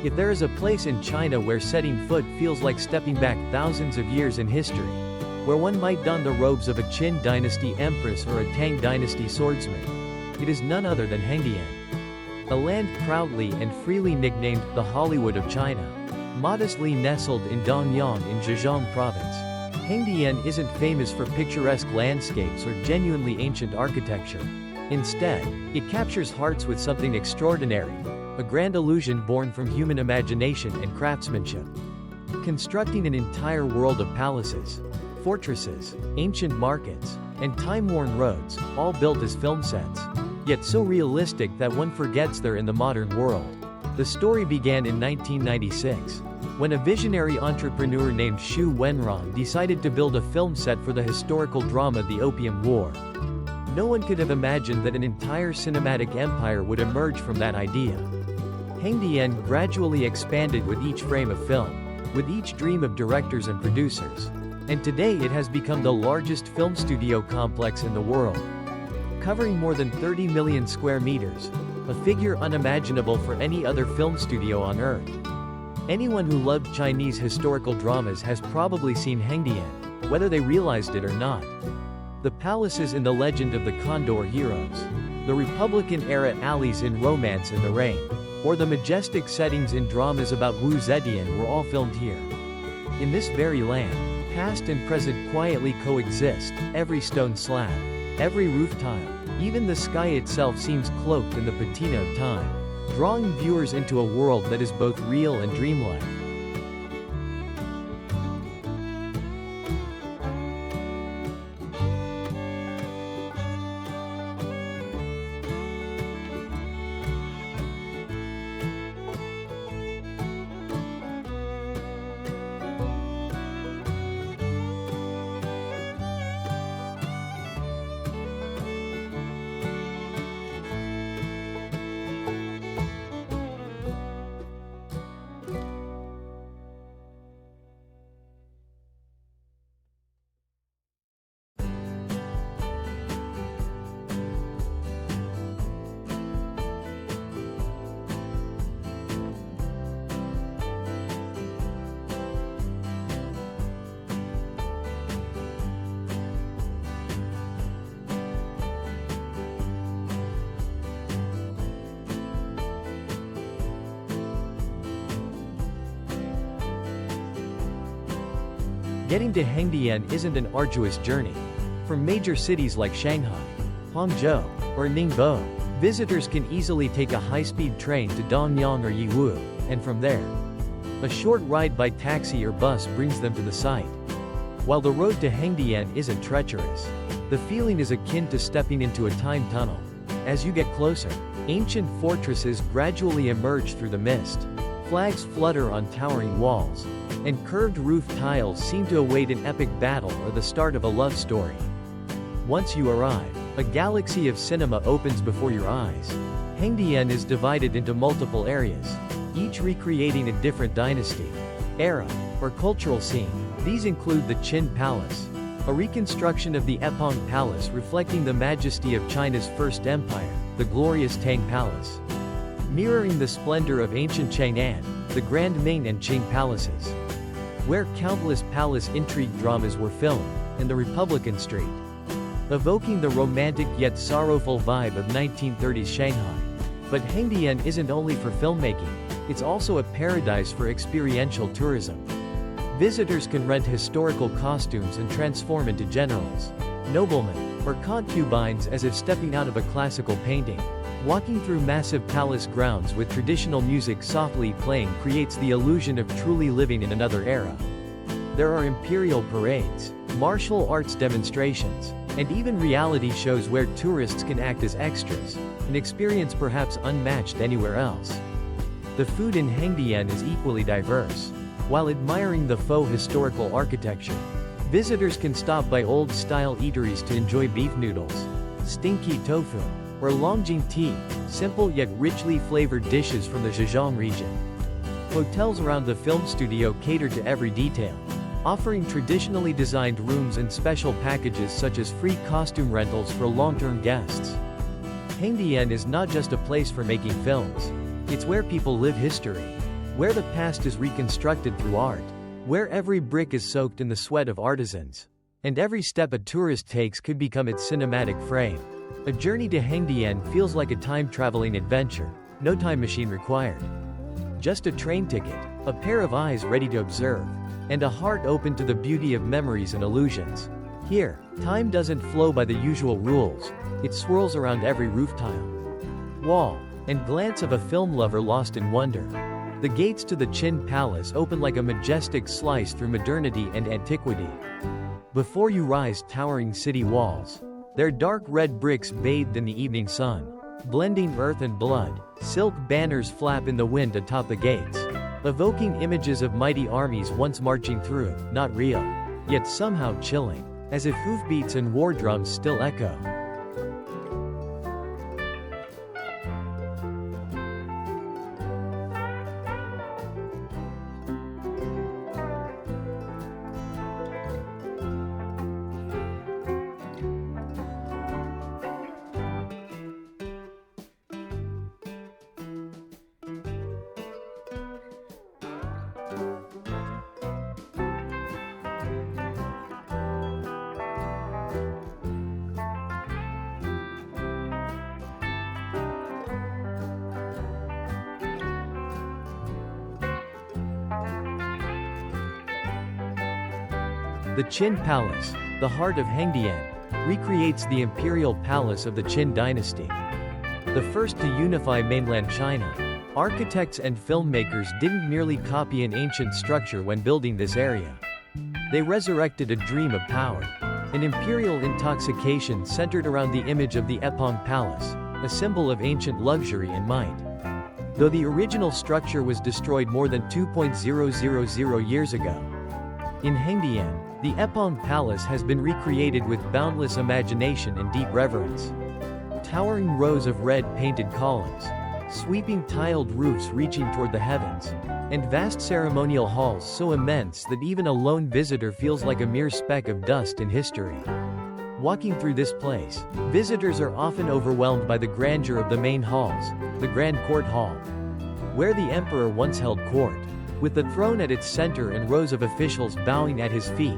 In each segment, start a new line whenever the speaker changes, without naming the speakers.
Yet there is a place in China where setting foot feels like stepping back thousands of years in history, where one might don the robes of a Qin dynasty empress or a Tang dynasty swordsman. It is none other than Hengdian. A land proudly and freely nicknamed the Hollywood of China. Modestly nestled in Dongyang in Zhejiang province, Hengdian isn't famous for picturesque landscapes or genuinely ancient architecture. Instead, it captures hearts with something extraordinary, a grand illusion born from human imagination and craftsmanship. Constructing an entire world of palaces, fortresses, ancient markets, and time-worn roads, all built as film sets, yet so realistic that one forgets they're in the modern world. The story began in 1996, when a visionary entrepreneur named Xu Wenran decided to build a film set for the historical drama The Opium War. No one could have imagined that an entire cinematic empire would emerge from that idea. Hengdian gradually expanded with each frame of film, with each dream of directors and producers. And today it has become the largest film studio complex in the world. Covering more than 30 million square meters, a figure unimaginable for any other film studio on Earth. Anyone who loved Chinese historical dramas has probably seen Hengdian, whether they realized it or not. The palaces in the legend of the Condor heroes, the Republican-era alleys in Romance in the Rain, or the majestic settings in dramas about Wu Zetian were all filmed here. In this very land, past and present quietly coexist, every stone slab, every roof tile, even the sky itself seems cloaked in the patina of time, drawing viewers into a world that is both real and dreamlike. Getting to Hengdian isn't an arduous journey. From major cities like Shanghai, Hangzhou, or Ningbo, visitors can easily take a high-speed train to Dongyang or Yiwu, and from there, a short ride by taxi or bus brings them to the site. While the road to Hengdian isn't treacherous, the feeling is akin to stepping into a time tunnel. As you get closer, ancient fortresses gradually emerge through the mist. Flags flutter on towering walls, and curved roof tiles seem to await an epic battle or the start of a love story. Once you arrive, a galaxy of cinema opens before your eyes. Hengdian is divided into multiple areas, each recreating a different dynasty, era, or cultural scene. These include the Qin Palace, a reconstruction of the Epong Palace reflecting the majesty of China's first empire, the glorious Tang Palace, mirroring the splendor of ancient Chang'an, the grand Ming and Qing palaces, where countless palace intrigue dramas were filmed, and the Republican Street, evoking the romantic yet sorrowful vibe of 1930s Shanghai. But Hengdian isn't only for filmmaking, it's also a paradise for experiential tourism. Visitors can rent historical costumes and transform into generals, noblemen, or concubines as if stepping out of a classical painting. Walking through massive palace grounds with traditional music softly playing creates the illusion of truly living in another era. There are imperial parades, martial arts demonstrations, and even reality shows where tourists can act as extras, an experience perhaps unmatched anywhere else. The food in Hengdian is equally diverse. While admiring the faux historical architecture, visitors can stop by old-style eateries to enjoy beef noodles, stinky tofu, or longjing tea, simple yet richly flavored dishes from the Zhejiang region. Hotels around the film studio cater to every detail, offering traditionally designed rooms and special packages such as free costume rentals for long-term guests. Hengdian is not just a place for making films, it's where people live history. where the past is reconstructed through art, where every brick is soaked in the sweat of artisans, and every step a tourist takes could become its cinematic frame. A journey to Hengdian feels like a time-traveling adventure, no time machine required. Just a train ticket, a pair of eyes ready to observe, and a heart open to the beauty of memories and illusions. Here, time doesn't flow by the usual rules, it swirls around every roof tile, wall, and glance of a film lover lost in wonder. The gates to the Qin Palace open like a majestic slice through modernity and antiquity. Before you rise towering city walls, their dark red bricks bathed in the evening sun, blending earth and blood. Silk banners flap in the wind atop the gates, evoking images of mighty armies once marching through, not real, yet somehow chilling, as if hoofbeats and war drums still echo. The Qin Palace, the heart of Hengdian, recreates the imperial palace of the Qin dynasty. The first to unify mainland China, architects and filmmakers didn't merely copy an ancient structure when building this area. They resurrected a dream of power, an imperial intoxication centered around the image of the Epong Palace, a symbol of ancient luxury and might. Though the original structure was destroyed more than 2,000 years ago, in Hengdian, the Epong Palace has been recreated with boundless imagination and deep reverence. Towering rows of red painted columns, sweeping tiled roofs reaching toward the heavens, and vast ceremonial halls so immense that even a lone visitor feels like a mere speck of dust in history. Walking through this place, visitors are often overwhelmed by the grandeur of the main halls, the Grand Court Hall, where the emperor once held court, with the throne at its center and rows of officials bowing at his feet,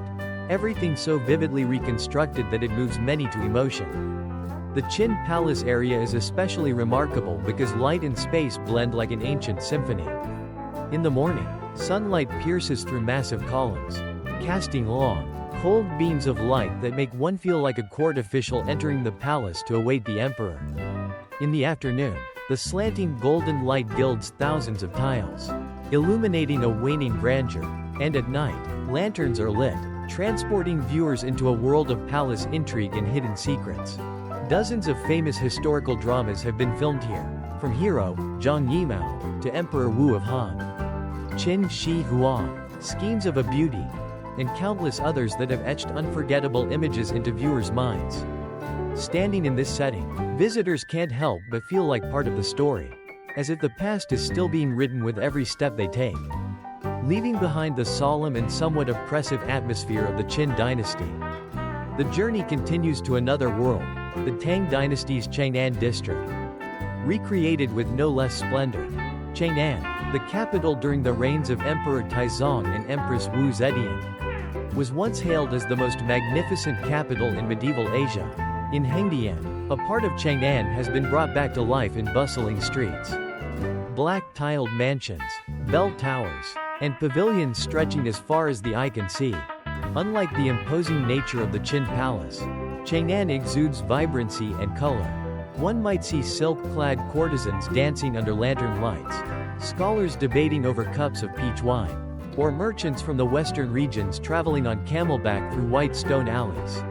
everything so vividly reconstructed that it moves many to emotion. The Qin Palace area is especially remarkable because light and space blend like an ancient symphony. In the morning, sunlight pierces through massive columns, casting long, cold beams of light that make one feel like a court official entering the palace to await the emperor. In the afternoon, the slanting golden light gilds thousands of tiles, illuminating a waning grandeur, and at night, lanterns are lit, transporting viewers into a world of palace intrigue and hidden secrets. Dozens of famous historical dramas have been filmed here, from hero, Zhang Yimou, to Emperor Wu of Han, Qin Shi Huang, Schemes of a Beauty, and countless others that have etched unforgettable images into viewers' minds. Standing in this setting, visitors can't help but feel like part of the story, as if the past is still being written with every step they take. Leaving behind the solemn and somewhat oppressive atmosphere of the Qin dynasty, the journey continues to another world, the Tang dynasty's Chang'an district. Recreated with no less splendor, Chang'an, the capital during the reigns of Emperor Taizong and Empress Wu Zetian, was once hailed as the most magnificent capital in medieval Asia. In Hengdian, a part of Chang'an has been brought back to life in bustling streets. Black tiled mansions, bell towers, and pavilions stretching as far as the eye can see. Unlike the imposing nature of the Qin Palace, Chang'an exudes vibrancy and color. One might see silk-clad courtesans dancing under lantern lights, scholars debating over cups of peach wine, or merchants from the western regions traveling on camelback through white stone alleys.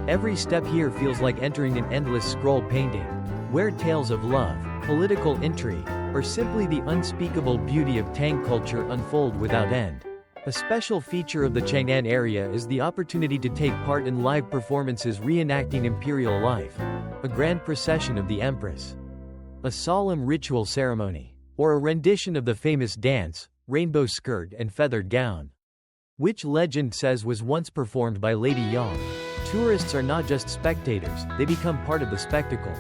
Every step here feels like entering an endless scroll painting, where tales of love, political intrigue, or simply the unspeakable beauty of Tang culture unfold without end. A special feature of the Chang'an area is the opportunity to take part in live performances reenacting imperial life, a grand procession of the empress, a solemn ritual ceremony, or a rendition of the famous dance, rainbow skirt and feathered gown, which legend says was once performed by Lady Yang. Tourists are not just spectators, they become part of the spectacle,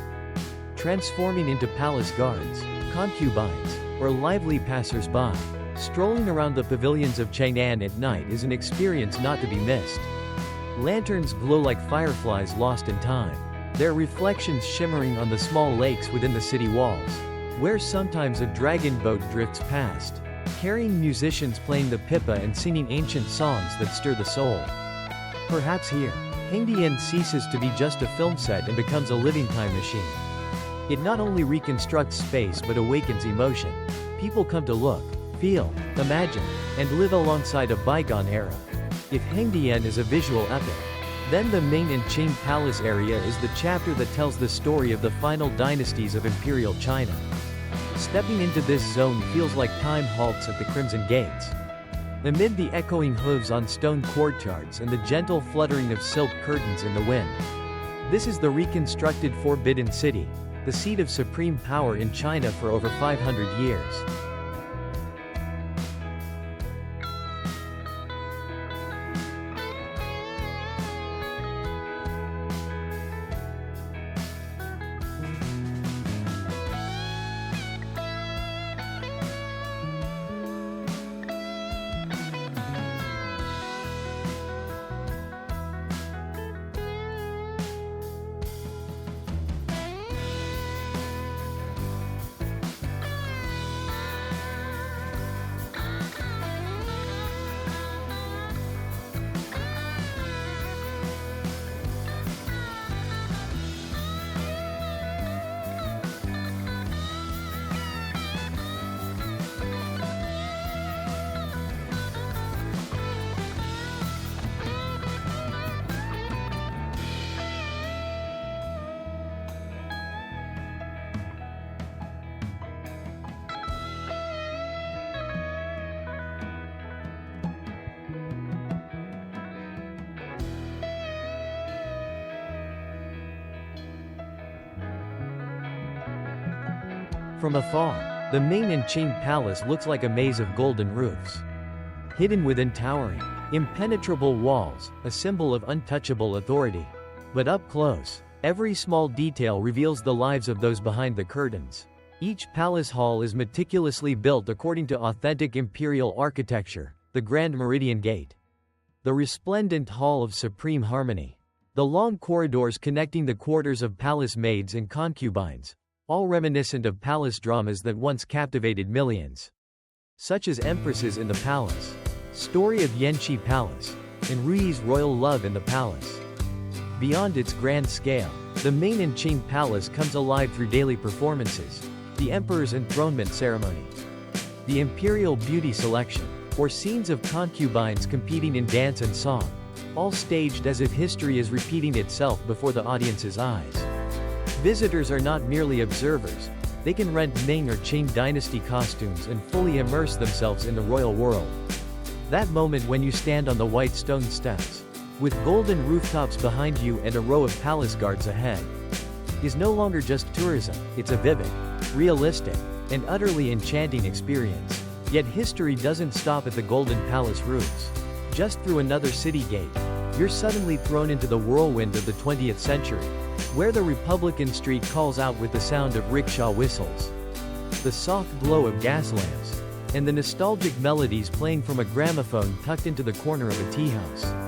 transforming into palace guards, concubines, or lively passers-by. Strolling around the pavilions of Chang'an at night is an experience not to be missed. Lanterns glow like fireflies lost in time, their reflections shimmering on the small lakes within the city walls, where sometimes a dragon boat drifts past, carrying musicians playing the pipa and singing ancient songs that stir the soul. Perhaps here, Hengdian ceases to be just a film set and becomes a living time machine. It not only reconstructs space but awakens emotion. People come to look, feel, imagine, and live alongside a bygone era. If Hengdian is a visual epic, then the Ming and Qing Palace area is the chapter that tells the story of the final dynasties of imperial China. Stepping into this zone feels like time halts at the Crimson Gates. Amid the echoing hooves on stone courtyards and the gentle fluttering of silk curtains in the wind. This is the reconstructed Forbidden City, the seat of supreme power in China for over 500 years. From afar, the Ming and Qing Palace looks like a maze of golden roofs. Hidden within towering, impenetrable walls, a symbol of untouchable authority. But up close, every small detail reveals the lives of those behind the curtains. Each palace hall is meticulously built according to authentic imperial architecture, the Grand Meridian Gate, the resplendent Hall of Supreme Harmony, the long corridors connecting the quarters of palace maids and concubines, all reminiscent of palace dramas that once captivated millions. Such as Empresses in the Palace, Story of Yanqi Palace, and Rui's Royal Love in the Palace. Beyond its grand scale, the Ming and Qing Palace comes alive through daily performances, the Emperor's enthronement ceremony, the Imperial Beauty Selection, or scenes of concubines competing in dance and song, all staged as if history is repeating itself before the audience's eyes. Visitors are not merely observers, they can rent Ming or Qing dynasty costumes and fully immerse themselves in the royal world. That moment when you stand on the white stone steps, with golden rooftops behind you and a row of palace guards ahead, is no longer just tourism, it's a vivid, realistic, and utterly enchanting experience. Yet history doesn't stop at the Golden Palace roofs. Just through another city gate, you're suddenly thrown into the whirlwind of the 20th century, where the Republican street calls out with the sound of rickshaw whistles, the soft glow of gas lamps, and the nostalgic melodies playing from a gramophone tucked into the corner of a tea house.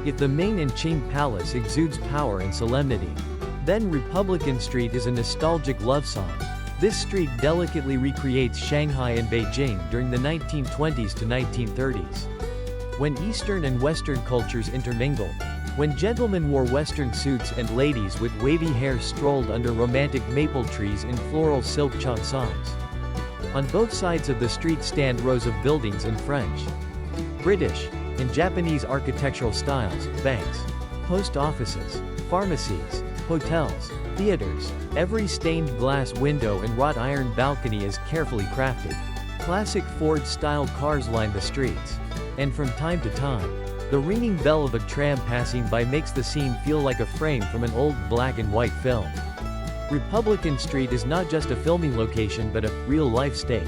If the Ming and Qing Palace exudes power and solemnity, then Republican Street is a nostalgic love song. This street delicately recreates Shanghai and Beijing during the 1920s to 1930s. When Eastern and Western cultures intermingled, when gentlemen wore Western suits and ladies with wavy hair strolled under romantic maple trees in floral silk chansons. On both sides of the street stand rows of buildings in French, British, and Japanese architectural styles, banks, post offices, pharmacies, hotels, theaters. Every stained glass window and wrought iron balcony is carefully crafted. Classic Ford-style cars line the streets. And from time to time, the ringing bell of a tram passing by makes the scene feel like a frame from an old black and white film. Republican Street is not just a filming location but a real-life stage.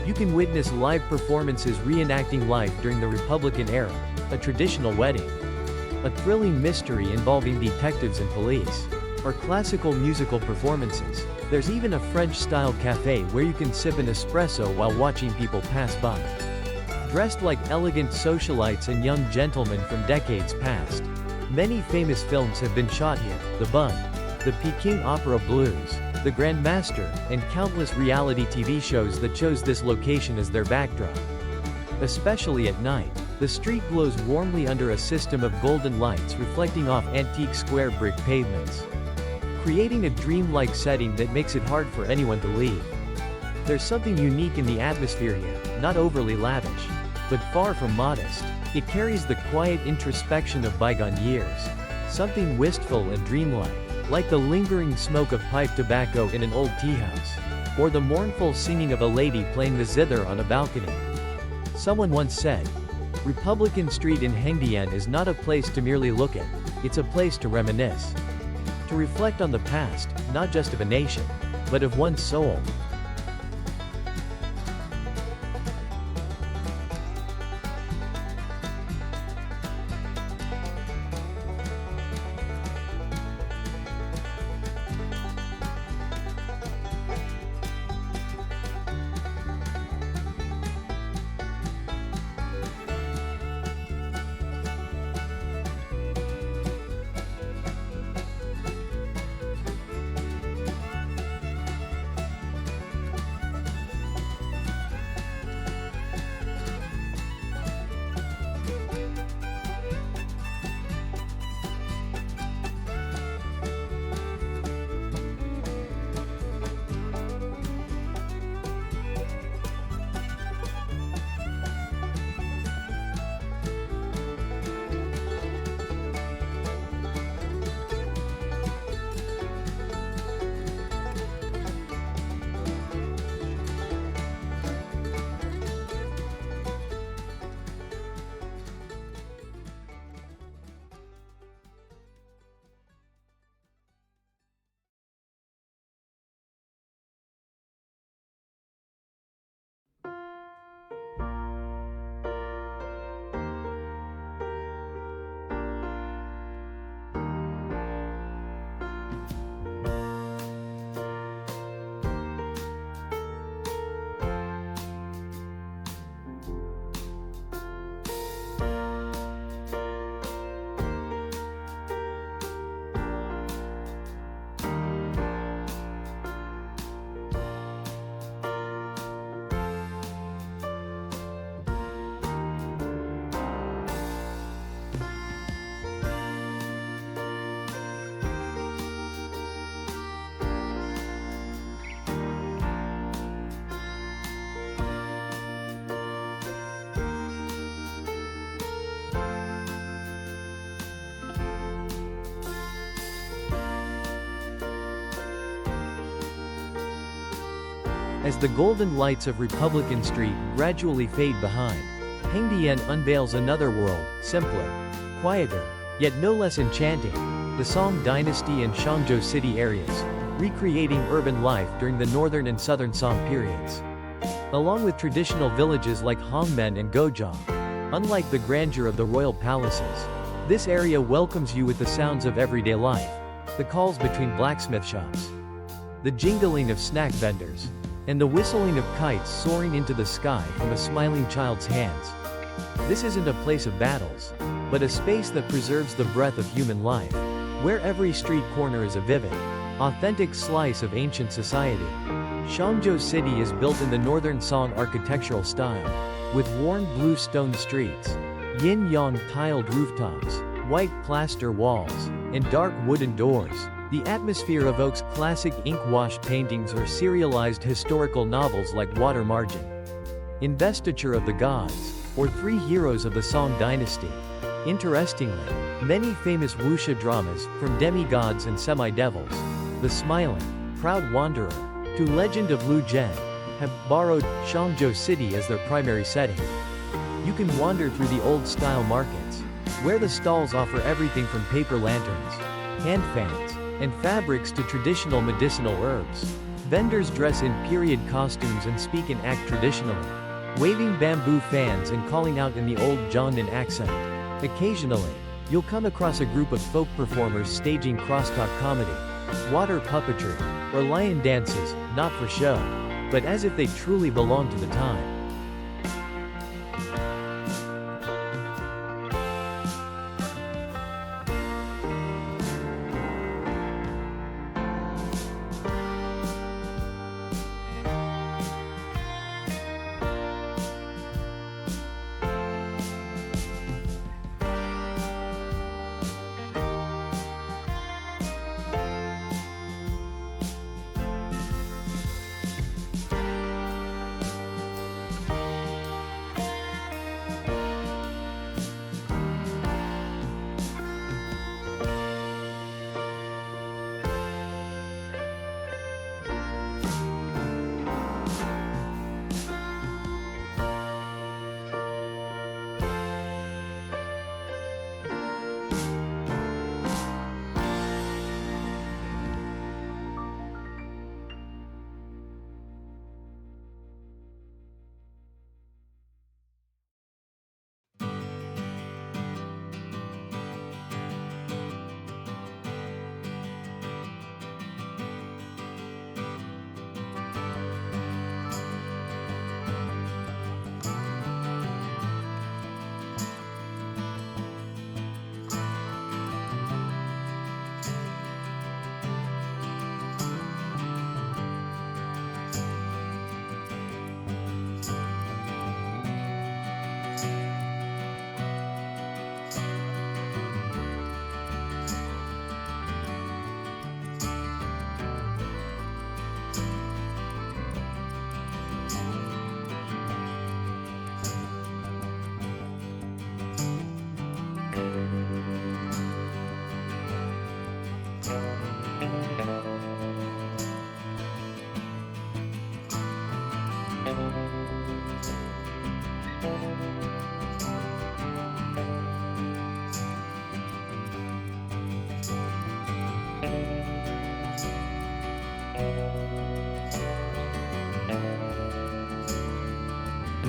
You can witness live performances reenacting life during the Republican era, a traditional wedding, a thrilling mystery involving detectives and police, or classical musical performances. There's even a French-style cafe where you can sip an espresso while watching people pass by. Dressed like elegant socialites and young gentlemen from decades past. Many famous films have been shot here: The Bund, The Peking Opera Blues, The Grandmaster, and countless reality TV shows that chose this location as their backdrop. Especially at night, the street glows warmly under a system of golden lights reflecting off antique square brick pavements, creating a dreamlike setting that makes it hard for anyone to leave. There's something unique in the atmosphere here, not overly lavish, but far from modest. It carries the quiet introspection of bygone years, something wistful and dreamlike, like the lingering smoke of pipe tobacco in an old tea house, or the mournful singing of a lady playing the zither on a balcony. Someone once said, Republican Street in Hengdian is not a place to merely look at, it's a place to reminisce. To reflect on the past, not just of a nation, but of one's soul. As the golden lights of Republican Street gradually fade behind, Hengdian unveils another world, simpler, quieter, yet no less enchanting. The Song Dynasty and Shangzhou city areas, recreating urban life during the northern and southern Song periods. Along with traditional villages like Hongmen and Gojong, unlike the grandeur of the royal palaces, this area welcomes you with the sounds of everyday life, the calls between blacksmith shops, the jingling of snack vendors, and the whistling of kites soaring into the sky from a smiling child's hands. This isn't a place of battles, but a space that preserves the breath of human life, where every street corner is a vivid, authentic slice of ancient society. Hangzhou City is built in the northern Song architectural style, with worn blue stone streets, yin-yang tiled rooftops, white plaster walls, and dark wooden doors. The atmosphere evokes classic ink-washed paintings or serialized historical novels like Water Margin, Investiture of the Gods, or Three Heroes of the Song Dynasty. Interestingly, many famous wuxia dramas, from demigods and semi-devils, The Smiling, Proud Wanderer, to Legend of Lu Zhen, have borrowed Hangzhou City as their primary setting. You can wander through the old-style markets, where the stalls offer everything from paper lanterns, hand fans, and fabrics to traditional medicinal herbs. Vendors dress in period costumes and speak and act traditionally, waving bamboo fans and calling out in the old Jiangnan accent. Occasionally, you'll come across a group of folk performers staging crosstalk comedy, water puppetry, or lion dances, not for show, but as if they truly belong to the time.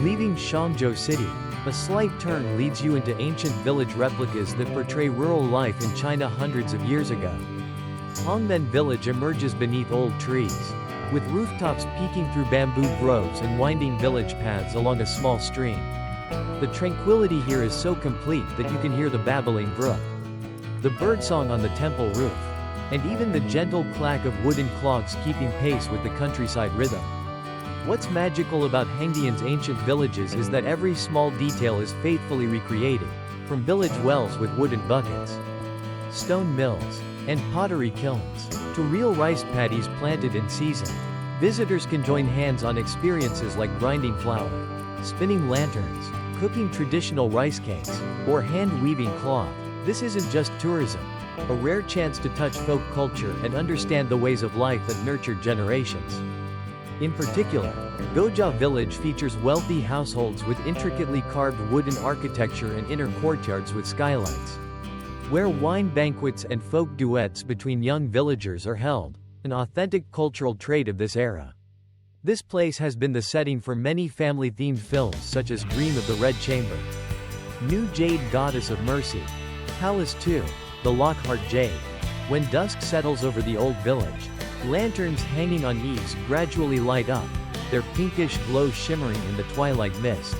Leaving Hangzhou City, a slight turn leads you into ancient village replicas that portray rural life in China hundreds of years ago. Hongmen Village emerges beneath old trees, with rooftops peeking through bamboo groves and winding village paths along a small stream. The tranquility here is so complete that you can hear the babbling brook, the birdsong on the temple roof, and even the gentle clack of wooden clogs keeping pace with the countryside rhythm. What's magical about Hengdian's ancient villages is that every small detail is faithfully recreated, from village wells with wooden buckets, stone mills, and pottery kilns, to real rice paddies planted in season. Visitors can join hands on experiences like grinding flour, spinning lanterns, cooking traditional rice cakes, or hand-weaving cloth. This isn't just tourism, a rare chance to touch folk culture and understand the ways of life that nurtured generations. In particular, Gojia Village features wealthy households with intricately carved wooden architecture and inner courtyards with skylights, where wine banquets and folk duets between young villagers are held, an authentic cultural trait of this era. This place has been the setting for many family-themed films such as Dream of the Red Chamber, New Jade Goddess of Mercy, Palace 2, The Lockhart Jade. When dusk settles over the old village, lanterns hanging on eaves gradually light up, their pinkish glow shimmering in the twilight mist.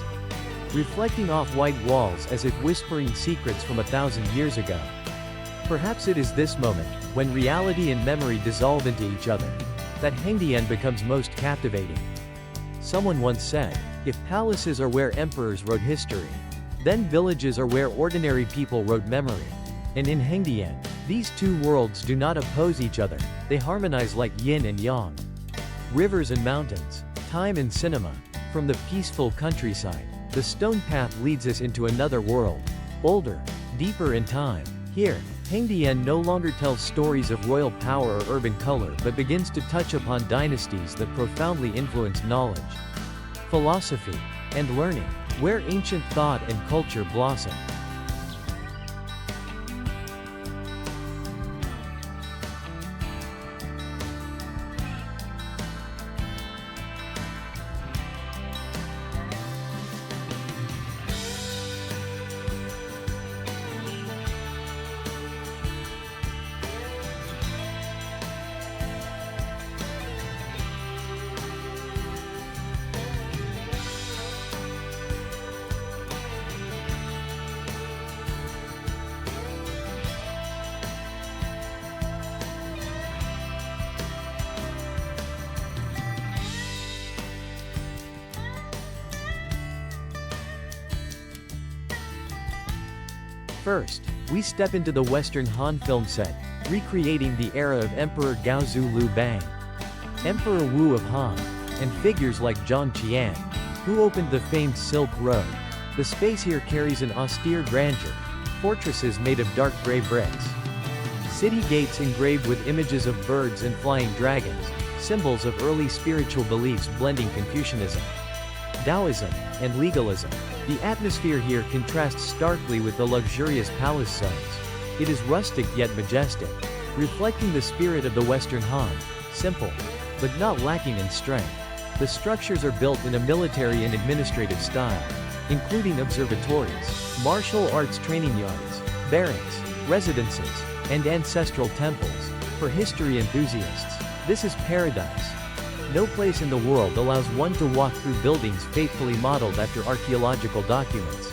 reflecting off white walls as if whispering secrets from 1,000 years ago. Perhaps it is this moment, when reality and memory dissolve into each other, that Hengdian becomes most captivating. Someone once said, if palaces are where emperors wrote history, then villages are where ordinary people wrote memory. And in Hengdian, these two worlds do not oppose each other, they harmonize like yin and yang. Rivers and mountains, time and cinema. From the peaceful countryside, the stone path leads us into another world, older, deeper in time. Here, Hengdian no longer tells stories of royal power or urban color but begins to touch upon dynasties that profoundly influenced knowledge, philosophy, and learning, where ancient thought and culture blossom. First, we step into the Western Han film set, recreating the era of Emperor Gaozu Lu Bang, Emperor Wu of Han, and figures like Zhang Qian, who opened the famed Silk Road. The space here carries an austere grandeur, fortresses made of dark gray bricks, city gates engraved with images of birds and flying dragons, symbols of early spiritual beliefs blending Confucianism, Taoism, and legalism. The atmosphere here contrasts starkly with the luxurious palace zones. It is rustic yet majestic, reflecting the spirit of the Western Han, simple, but not lacking in strength. The structures are built in a military and administrative style, including observatories, martial arts training yards, barracks, residences, and ancestral temples. For history enthusiasts, this is paradise. No place in the world allows one to walk through buildings faithfully modeled after archaeological documents.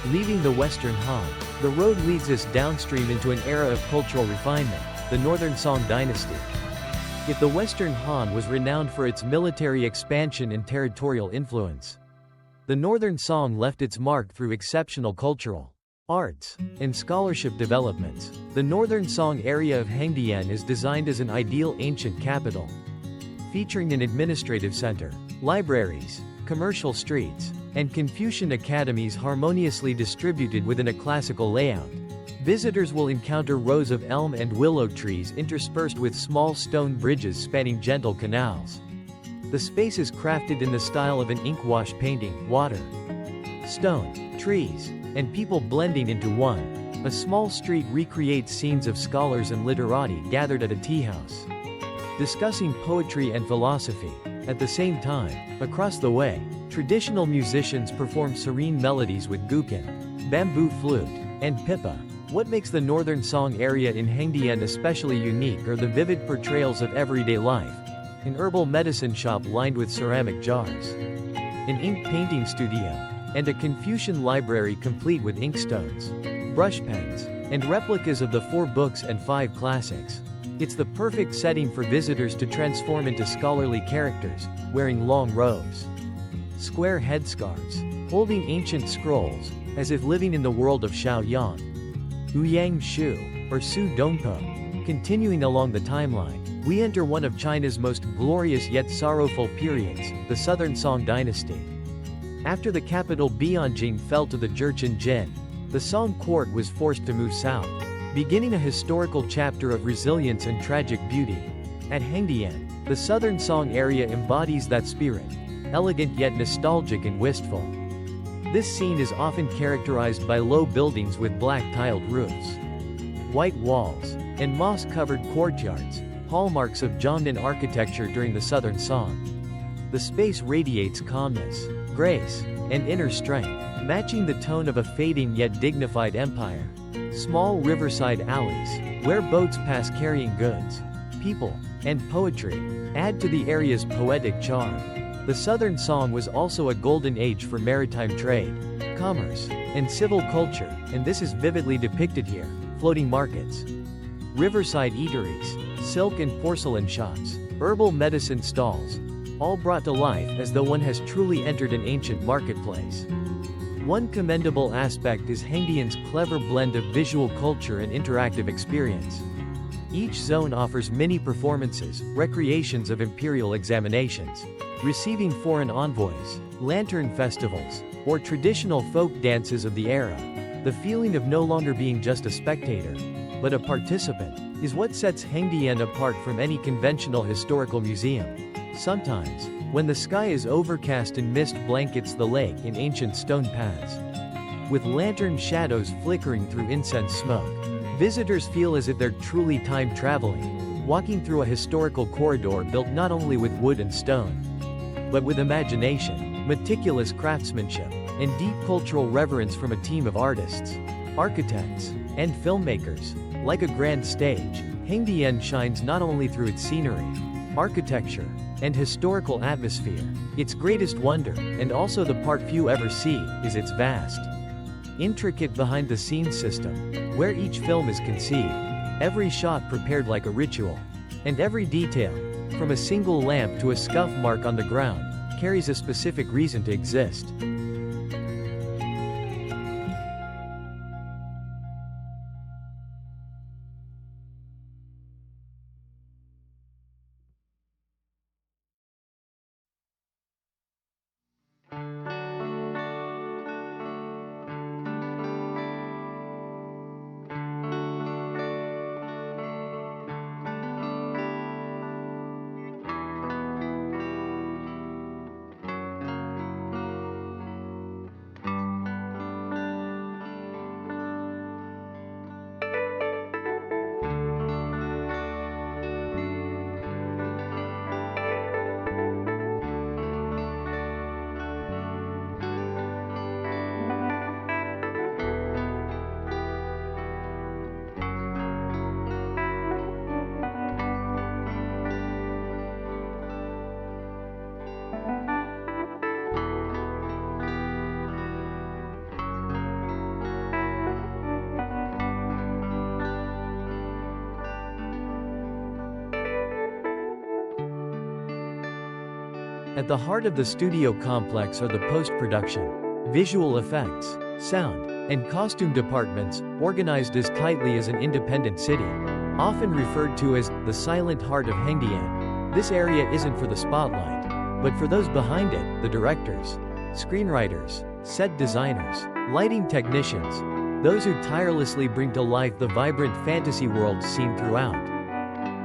Leaving the Western Han, the road leads us downstream into an era of cultural refinement, the Northern Song dynasty. If the Western Han was renowned for its military expansion and territorial influence, the Northern Song left its mark through exceptional cultural, arts, and scholarship developments. The Northern Song area of Hengdian is designed as an ideal ancient capital, featuring an administrative center, libraries, commercial streets, and Confucian academies harmoniously distributed within a classical layout. Visitors will encounter rows of elm and willow trees interspersed with small stone bridges spanning gentle canals. The space is crafted in the style of an ink-wash painting, water, stone, trees, and people blending into one. A small street recreates scenes of scholars and literati gathered at a tea house, discussing poetry and philosophy. At the same time, across the way, traditional musicians perform serene melodies with guqin, bamboo flute, and pipa. What makes the Northern Song area in Hengdian especially unique are the vivid portrayals of everyday life. An herbal medicine shop lined with ceramic jars, an ink painting studio, and a Confucian library complete with inkstones, brush pens, and replicas of the 4 books and 5 classics. It's the perfect setting for visitors to transform into scholarly characters, wearing long robes, square headscarves, holding ancient scrolls, as if living in the world of Shaoyang, Ouyang Shu, or Su Dongpo. Continuing along the timeline, we enter one of China's most glorious yet sorrowful periods, the Southern Song dynasty. After the capital Bianjing fell to the Jurchen Jin, the Song court was forced to move south, beginning a historical chapter of resilience and tragic beauty. At Hengdian, the Southern Song area embodies that spirit, elegant yet nostalgic and wistful. This scene is often characterized by low buildings with black tiled roofs, white walls, and moss-covered courtyards, hallmarks of Zhongnan architecture during the Southern Song. The space radiates calmness, grace, and inner strength, matching the tone of a fading yet dignified empire. Small riverside alleys, where boats pass carrying goods, people, and poetry, add to the area's poetic charm. The Southern Song was also a golden age for maritime trade, commerce, and civil culture, and this is vividly depicted here. Floating markets, riverside eateries, silk and porcelain shops, herbal medicine stalls, all brought to life as though one has truly entered an ancient marketplace. One commendable aspect is Hengdian's clever blend of visual culture and interactive experience. Each zone offers mini performances, recreations of imperial examinations, receiving foreign envoys, lantern festivals, or traditional folk dances of the era. The feeling of no longer being just a spectator, but a participant, is what sets Hengdian apart from any conventional historical museum. Sometimes, when the sky is overcast and mist blankets the lake in ancient stone paths, with lantern shadows flickering through incense smoke, visitors feel as if they're truly time traveling, walking through a historical corridor built not only with wood and stone, but with imagination, meticulous craftsmanship, and deep cultural reverence from a team of artists, architects, and filmmakers. Like a grand stage, Hengdian shines not only through its scenery, architecture, and historical atmosphere. Its greatest wonder, and also the part few ever see, is its vast, intricate behind-the-scenes system, where each film is conceived, every shot prepared like a ritual, and every detail, from a single lamp to a scuff mark on the ground, carries a specific reason to exist. At the heart of the studio complex are the post-production, visual effects, sound, and costume departments, organized as tightly as an independent city. Often referred to as the silent heart of Hengdian, this area isn't for the spotlight, but for those behind it, the directors, screenwriters, set designers, lighting technicians, those who tirelessly bring to life the vibrant fantasy worlds seen throughout.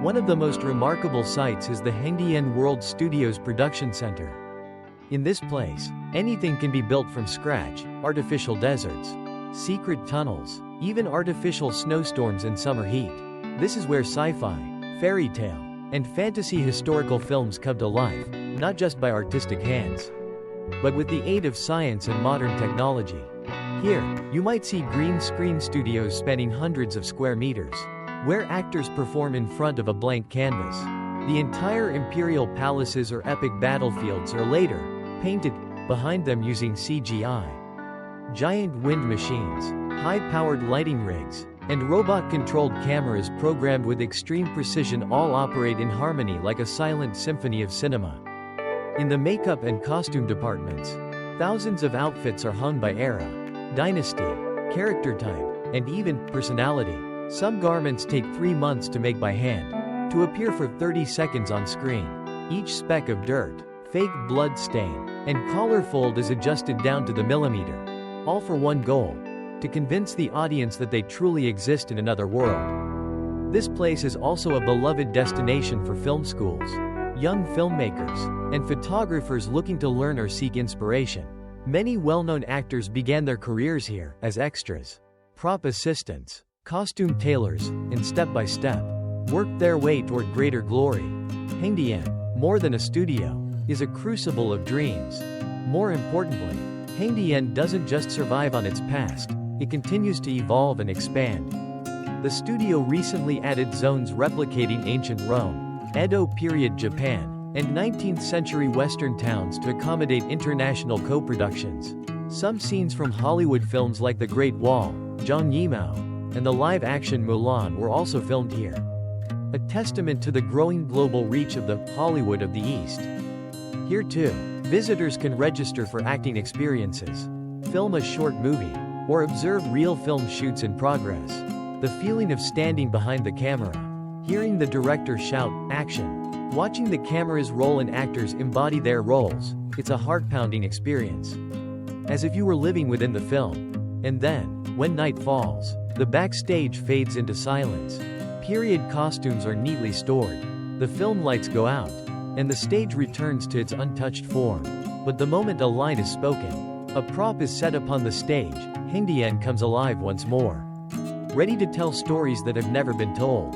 One of the most remarkable sites is the Hengdian World Studios production center. In this place, anything can be built from scratch: artificial deserts, secret tunnels, even artificial snowstorms in summer heat. This is where sci-fi, fairy tale, and fantasy historical films come to life, not just by artistic hands, but with the aid of science and modern technology. Here, you might see green screen studios spanning hundreds of square meters, where actors perform in front of a blank canvas. The entire imperial palaces or epic battlefields are later painted behind them using CGI. Giant wind machines, high-powered lighting rigs, and robot-controlled cameras programmed with extreme precision all operate in harmony like a silent symphony of cinema. In the makeup and costume departments, thousands of outfits are hung by era, dynasty, character type, and even personality. Some garments take 3 months to make by hand, to appear for 30 seconds on screen. Each speck of dirt, fake blood stain, and collar fold is adjusted down to the millimeter, all for one goal: to convince the audience that they truly exist in another world. This place is also a beloved destination for film schools, young filmmakers, and photographers looking to learn or seek inspiration. Many well-known actors began their careers here as extras, prop assistants, costume tailors, and step-by-step, worked their way toward greater glory. Hengdian, more than a studio, is a crucible of dreams. More importantly, Hengdian doesn't just survive on its past, it continues to evolve and expand. The studio recently added zones replicating ancient Rome, Edo period Japan, and 19th century Western towns to accommodate international co-productions. Some scenes from Hollywood films like The Great Wall, Zhang Yimou, and the live-action Mulan were also filmed here. A testament to the growing global reach of the Hollywood of the East. Here too, visitors can register for acting experiences, film a short movie, or observe real film shoots in progress. The feeling of standing behind the camera, hearing the director shout, "Action!" Watching the cameras roll and actors embody their roles, it's a heart-pounding experience. As if you were living within the film. And then, when night falls, the backstage fades into silence. Period costumes are neatly stored. The film lights go out, and the stage returns to its untouched form. But the moment a line is spoken, a prop is set upon the stage, Hengdian comes alive once more. Ready to tell stories that have never been told.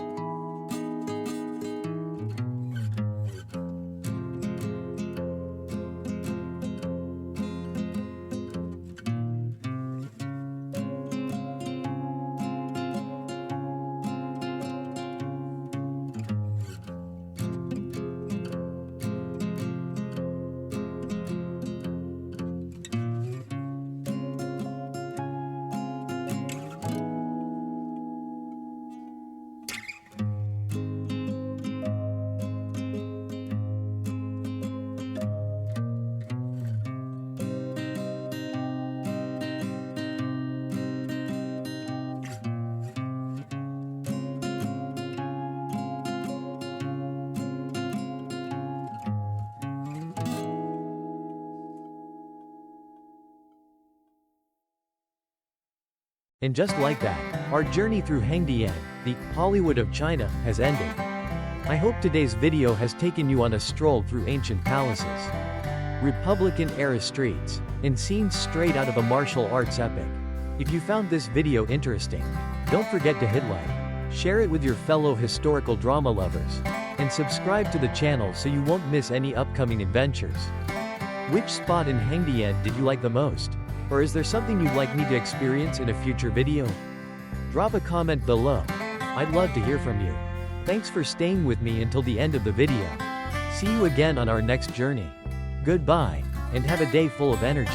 And just like that, our journey through Hengdian, the Hollywood of China, has ended. I hope today's video has taken you on a stroll through ancient palaces, Republican-era streets, and scenes straight out of a martial arts epic. If you found this video interesting, don't forget to hit like, share it with your fellow historical drama lovers, and subscribe to the channel so you won't miss any upcoming adventures. Which spot in Hengdian did you like the most? Or is there something you'd like me to experience in a future video? Drop a comment below. I'd love to hear from you. Thanks for staying with me until the end of the video. See you again on our next journey. Goodbye, and have a day full of energy.